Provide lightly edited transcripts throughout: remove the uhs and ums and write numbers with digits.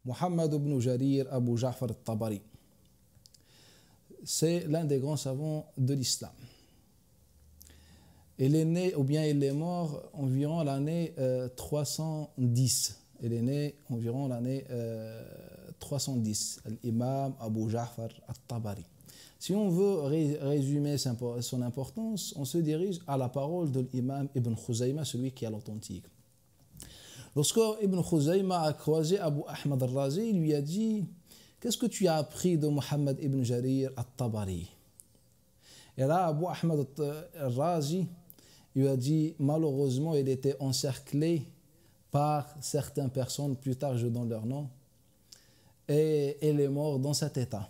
Muhammad ibn Jarir Abu Ja'far al-Tabari. C'est l'un des grands savants de l'islam. Il est né, ou bien il est mort environ l'année 310. Il est né environ l'année 310. L'imam Abu Ja'far al-Tabari. Si on veut résumer son importance, on se dirige à la parole de l'imam Ibn Khuzayma, celui qui a l'authentique. Lorsque Ibn Khuzayma a croisé Abu Ahmad al-Razi, il lui a dit: qu'est-ce que tu as appris de Muhammad ibn Jarir al-Tabari? Et là, Abu Ahmad al-Razi lui a dit: malheureusement, il était encerclé par certaines personnes, plus tard je donne leur nom, et il est mort dans cet état.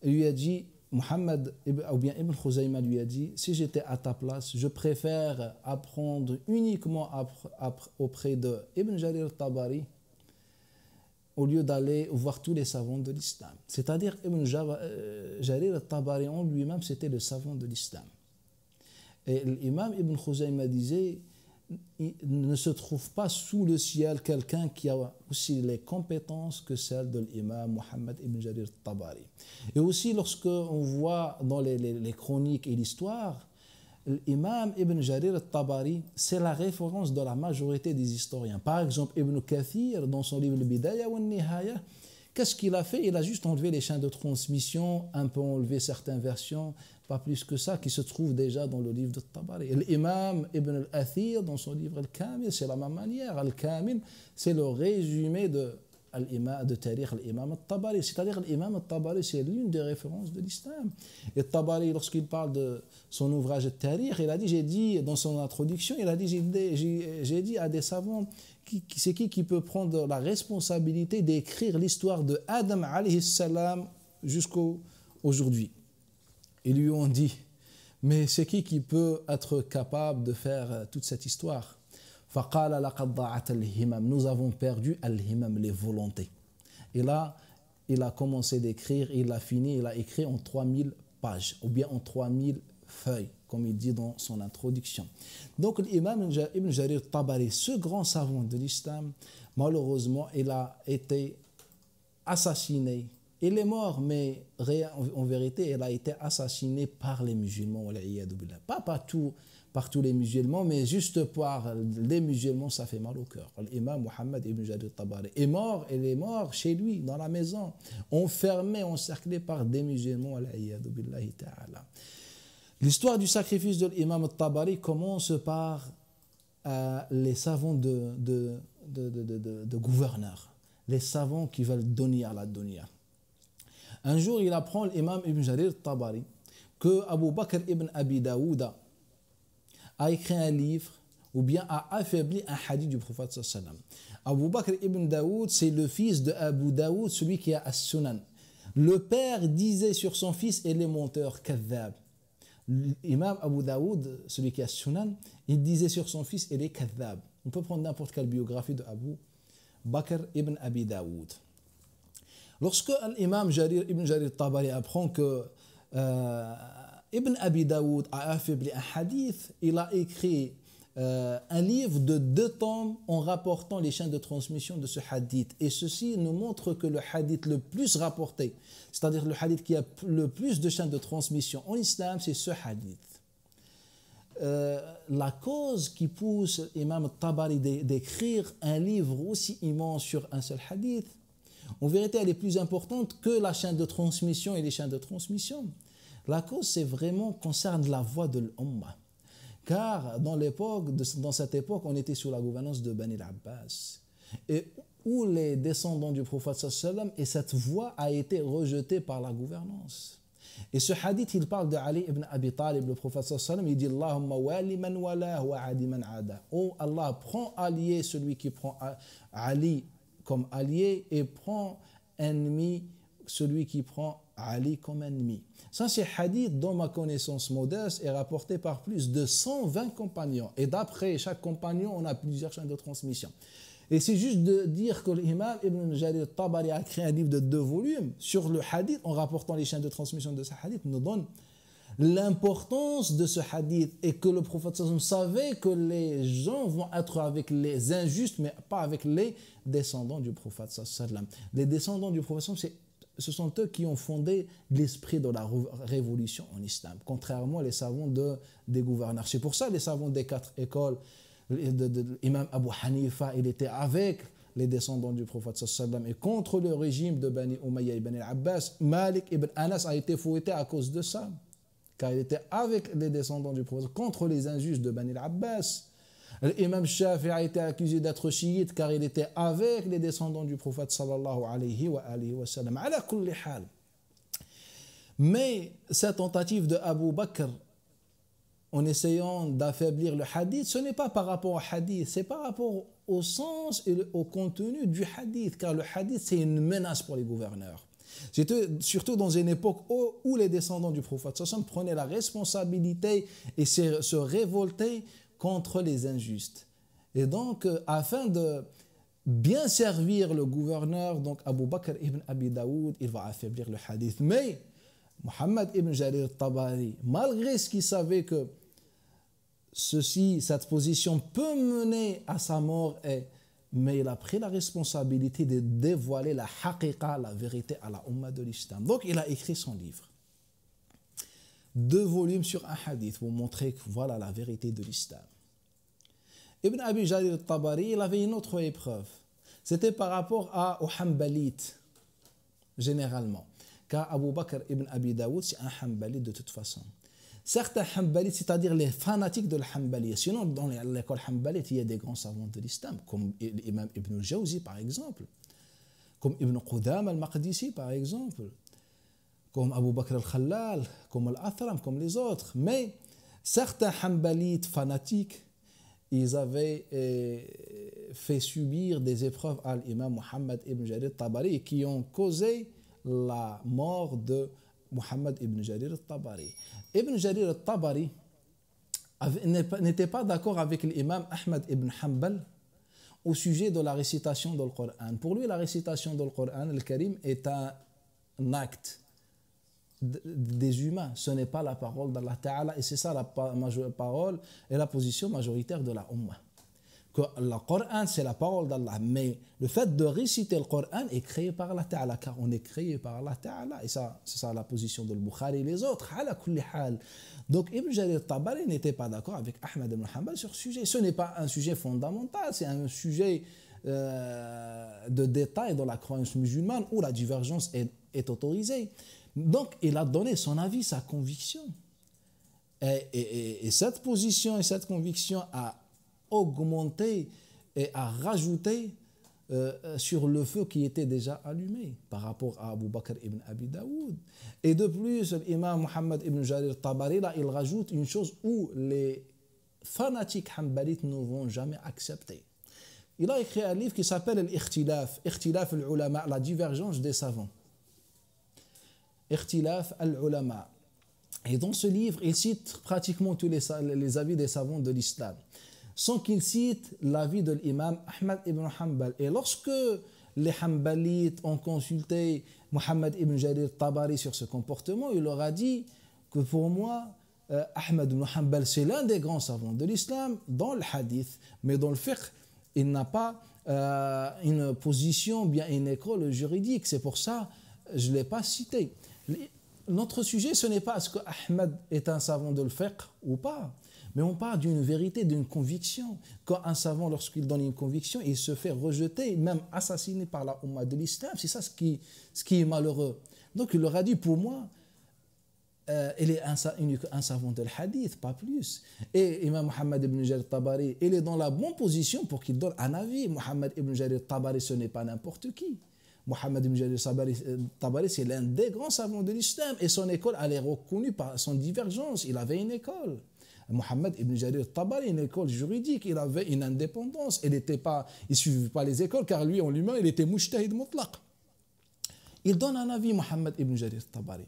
Il lui a dit, Muhammad, ou bien Ibn Khuzayma lui a dit: si j'étais à ta place, je préfère apprendre uniquement auprès de Ibn Jarir al-Tabari au lieu d'aller voir tous les savants de l'islam. C'est-à-dire Ibn Jarir al-Tabari en lui-même, c'était le savant de l'islam. Et l'imam Ibn Khuzayma disait: il ne se trouve pas sous le ciel quelqu'un qui a aussi les compétences que celles de l'imam Muhammad ibn Jarir al-Tabari. Et aussi, lorsque on voit dans les chroniques et l'histoire, l'imam ibn Jarir al-Tabari, c'est la référence de la majorité des historiens. Par exemple, Ibn Kathir, dans son livre Al-Bidaya wa Nihaya, qu'est-ce qu'il a fait? Il a juste enlevé les chaînes de transmission, un peu enlevé certaines versions, pas plus que ça, qui se trouvent déjà dans le livre de Tabari. L'imam Ibn al-Athir, dans son livre Al-Kamil, c'est la même manière. Al-Kamil, c'est le résumé de Tariq al-Imam al-Tabari. C'est-à-dire l'imam al-Tabari, c'est l'une des références de l'islam. Et Tabari, lorsqu'il parle de son ouvrage Tariq, il a dit, j'ai dit dans son introduction, il a dit, j'ai dit à des savants, c'est qui peut prendre la responsabilité d'écrire l'histoire de Adam alayhi salam jusqu'au aujourd'hui. Ils lui ont dit: mais c'est qui peut être capable de faire toute cette histoire? فَقَالَ لَقَدْ ضَاعَتْ الْهِمَمْ. Nous avons perdu al-himam, les volontés. Et là, il a commencé d'écrire, il a fini, il a écrit en 3000 pages, ou bien en 3000 feuilles, comme il dit dans son introduction. Donc l'imam Ibn Jarir al-Tabari, ce grand savant de l'islam, malheureusement, il a été assassiné. Il est mort, mais en vérité, il a été assassiné par les musulmans. Pas par tous les musulmans, mais juste par les musulmans, ça fait mal au cœur. L'imam Muhammad ibn Jarir al-Tabari est mort, il est mort chez lui, dans la maison, enfermé, encerclé par des musulmans. L'histoire du sacrifice de l'imam al-Tabari commence par les savants de gouverneurs, les savants qui veulent donner à la dunya. Un jour, il apprend l'imam ibn Jarir al-Tabari que Abu Bakr ibn Abi Daouda a écrit un livre ou bien a affaibli un hadith du prophète sallallahu alayhi wa sallam. Abu Bakr ibn Daoud, c'est le fils de Abu Daoud, celui qui a as-Sunan. Le père disait sur son fils: il est menteur, kadhab. L'imam Abu Daoud, celui qui a as-Sunan, il disait sur son fils: il est kadhab. On peut prendre n'importe quelle biographie de Abu Bakr ibn Abi Daoud. Lorsque l'imam ibn Jarir al-Tabari apprend que Ibn Abi Daoud a affaibli un hadith, il a écrit un livre de 2 tomes en rapportant les chaînes de transmission de ce hadith. Et ceci nous montre que le hadith le plus rapporté, c'est-à-dire le hadith qui a le plus de chaînes de transmission en islam, c'est ce hadith. La cause qui pousse l'imam al-Tabari d'écrire un livre aussi immense sur un seul hadith, en vérité, elle est plus importante que la chaîne de transmission et les chaînes de transmission. La cause, c'est vraiment concerne la voix de l'Ummah. Car dans cette époque, on était sous la gouvernance de Bani al-Abbas, et où les descendants du prophète sallallahu alayhi wa sallam, et cette voix a été rejetée par la gouvernance. Et ce hadith, il parle de Ali ibn Abi Talib, le prophète sallallahu alayhi wa sallam, il dit: Allahumma wali man wala wa adi man ada. Oh Allah, prends allié celui qui prend Ali comme allié et prend ennemi celui qui prend Ali comme ennemi. Ça, c'est hadith dont ma connaissance modeste est rapportée par plus de 120 compagnons. Et d'après chaque compagnon, on a plusieurs chaînes de transmission. Et c'est juste de dire que l'imam Ibn Jarir al-Tabari a créé un livre de 2 volumes sur le hadith en rapportant les chaînes de transmission de ce hadith nous donne l'importance de ce hadith et que le prophète sallam savait que les gens vont être avec les injustes, mais pas avec les descendants du prophète sallam. Les descendants du prophète sallam, ce sont eux qui ont fondé l'esprit de la révolution en islam, contrairement aux savants des gouverneurs. C'est pour ça les savants des 4 écoles, l'imam Abu Hanifa, il était avec les descendants du prophète sallam et contre le régime de Bani Umayya ibn al-Abbas. Malik ibn Anas a été fouetté à cause de ça, car il était avec les descendants du prophète contre les injustes de Bani al-Abbas. L'imam Shafi'i a été accusé d'être chiite car il était avec les descendants du prophète sallallahu alayhi wa sallam. Ala kulli hal. Mais cette tentative de Abu Bakr en essayant d'affaiblir le hadith, ce n'est pas par rapport au hadith, c'est par rapport au sens et au contenu du hadith, car le hadith c'est une menace pour les gouverneurs. Surtout dans une époque où les descendants du prophète sallallahu prenaient la responsabilité et se révoltaient contre les injustes. Et donc, afin de bien servir le gouverneur, donc Abu Bakr ibn Abi Daoud, il va affaiblir le hadith. Mais Muhammad ibn Jarir al-Tabari, malgré ce qu'il savait que cette position peut mener à sa mort, mais il a pris la responsabilité de dévoiler la haqiqa, la vérité à la Ummah de l'Islam. Donc, il a écrit son livre. 2 volumes sur un hadith pour montrer que voilà la vérité de l'Islam. Ibn Abi Jarir al-Tabari, il avait une autre épreuve. C'était par rapport aux Hanbalites, généralement. Car Abu Bakr ibn Abi Daoud, c'est un Hanbalite de toute façon. Certains Hanbalites, c'est-à-dire les fanatiques de l'Hanbaliya. Sinon, dans l'école Hanbalite, il y a des grands savants de l'Islam, comme l'imam Ibn al-Jawzi, par exemple, comme Ibn Qudam al-Maqdisi, par exemple, comme Abu Bakr al-Khallal, comme al-Athram, comme les autres. Mais certains Hanbalites fanatiques, ils avaient fait subir des épreuves à l'imam Muhammad ibn Jarir al-Tabari qui ont causé la mort de Muhammad ibn Jarir al-Tabari. Ibn Jarir al-Tabari n'était pas d'accord avec l'imam Ahmad ibn Hanbal au sujet de la récitation du Coran. Pour lui, la récitation du Coran, le Karim, est un acte des humains. Ce n'est pas la parole d'Allah Ta'ala, et c'est ça la parole et la position majoritaire de la Ummah. Que le Coran, c'est la parole d'Allah, mais le fait de réciter le Coran est créé par Allah Ta'ala, car on est créé par Allah Ta'ala, et ça, c'est ça la position de Bukhari et les autres. Ala kulli hal. Donc Ibn Jarir al-Tabari n'était pas d'accord avec Ahmad ibn Hanbal sur ce sujet. Ce n'est pas un sujet fondamental, c'est un sujet de détail dans la croyance musulmane où la divergence est autorisée. Donc, il a donné son avis, sa conviction. Et cette position et cette conviction a augmenté et a rajouté sur le feu qui était déjà allumé par rapport à Abu Bakr ibn Abi Daoud. Et de plus, l'imam Muhammad ibn Jarir al-Tabari, là, il rajoute une chose où les fanatiques hanbalites ne vont jamais accepter. Il a écrit un livre qui s'appelle Al-Ikhtilaf, Ikhtilaf al-Ulama, la divergence des savants. Ikhtilaf al-Ulama. Et dans ce livre, il cite pratiquement tous les avis des savants de l'islam, sans qu'il cite l'avis de l'imam Ahmad ibn Hanbal. Et lorsque les Hanbalites ont consulté Muhammad ibn Jarir al-Tabari sur ce comportement, il leur a dit que pour moi, Ahmad ibn Hanbal, c'est l'un des grands savants de l'islam dans le hadith, mais dans le fiqh, il n'a pas une position, bien une école juridique. C'est pour ça que je ne l'ai pas cité. Notre sujet, ce n'est pas est-ce que Ahmad est un savant de le fiqh ou pas, mais on parle d'une vérité, d'une conviction. Quand un savant, lorsqu'il donne une conviction, il se fait rejeter, même assassiner par la Ummah de l'islam, c'est ça ce qui est malheureux. Donc il leur a dit, pour moi, il est un savant de hadith, pas plus. Et Imam Muhammad ibn Jarir al-Tabari, il est dans la bonne position pour qu'il donne un avis. Muhammad ibn Jarir al-Tabari, ce n'est pas n'importe qui. Muhammad ibn Jarir al-Tabari, c'est l'un des grands savants de l'islam et son école, elle est reconnue par son divergence. Il avait une école. Muhammad ibn Jarir al-Tabari, une école juridique, il avait une indépendance. Il ne suivait pas les écoles car lui, en lui-même, il était mujtahid mutlaq. Il donne un avis, Muhammad ibn Jarir al-Tabari.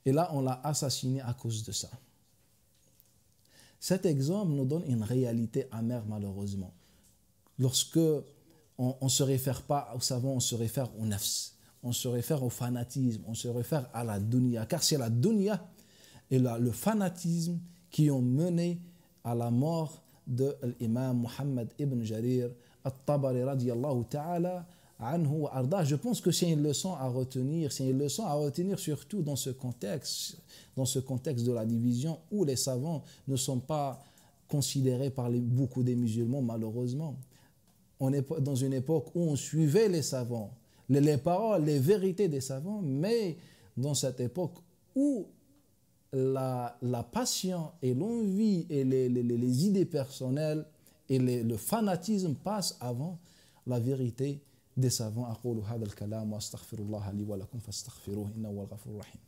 Et là, on l'a assassiné à cause de ça. Cet exemple nous donne une réalité amère, malheureusement. Lorsque on ne se réfère pas aux savants, on se réfère au nafs, on se réfère au fanatisme, on se réfère à la dunya. Car c'est la dunya et le fanatisme qui ont mené à la mort de l'imam Muhammad ibn Jarir al-Tabari radiyallahu ta'ala anhu wa ardah. Je pense que c'est une leçon à retenir, surtout dans ce contexte de la division où les savants ne sont pas considérés par beaucoup des musulmans, malheureusement. On est dans une époque où on suivait les savants, les paroles, les vérités des savants, mais dans cette époque où la passion et l'envie et les idées personnelles et le fanatisme passent avant la vérité des savants. أقول هذا الكلام وأستغفر الله لي ولكم فاستغفروه إنه هو الغفور الرحيم.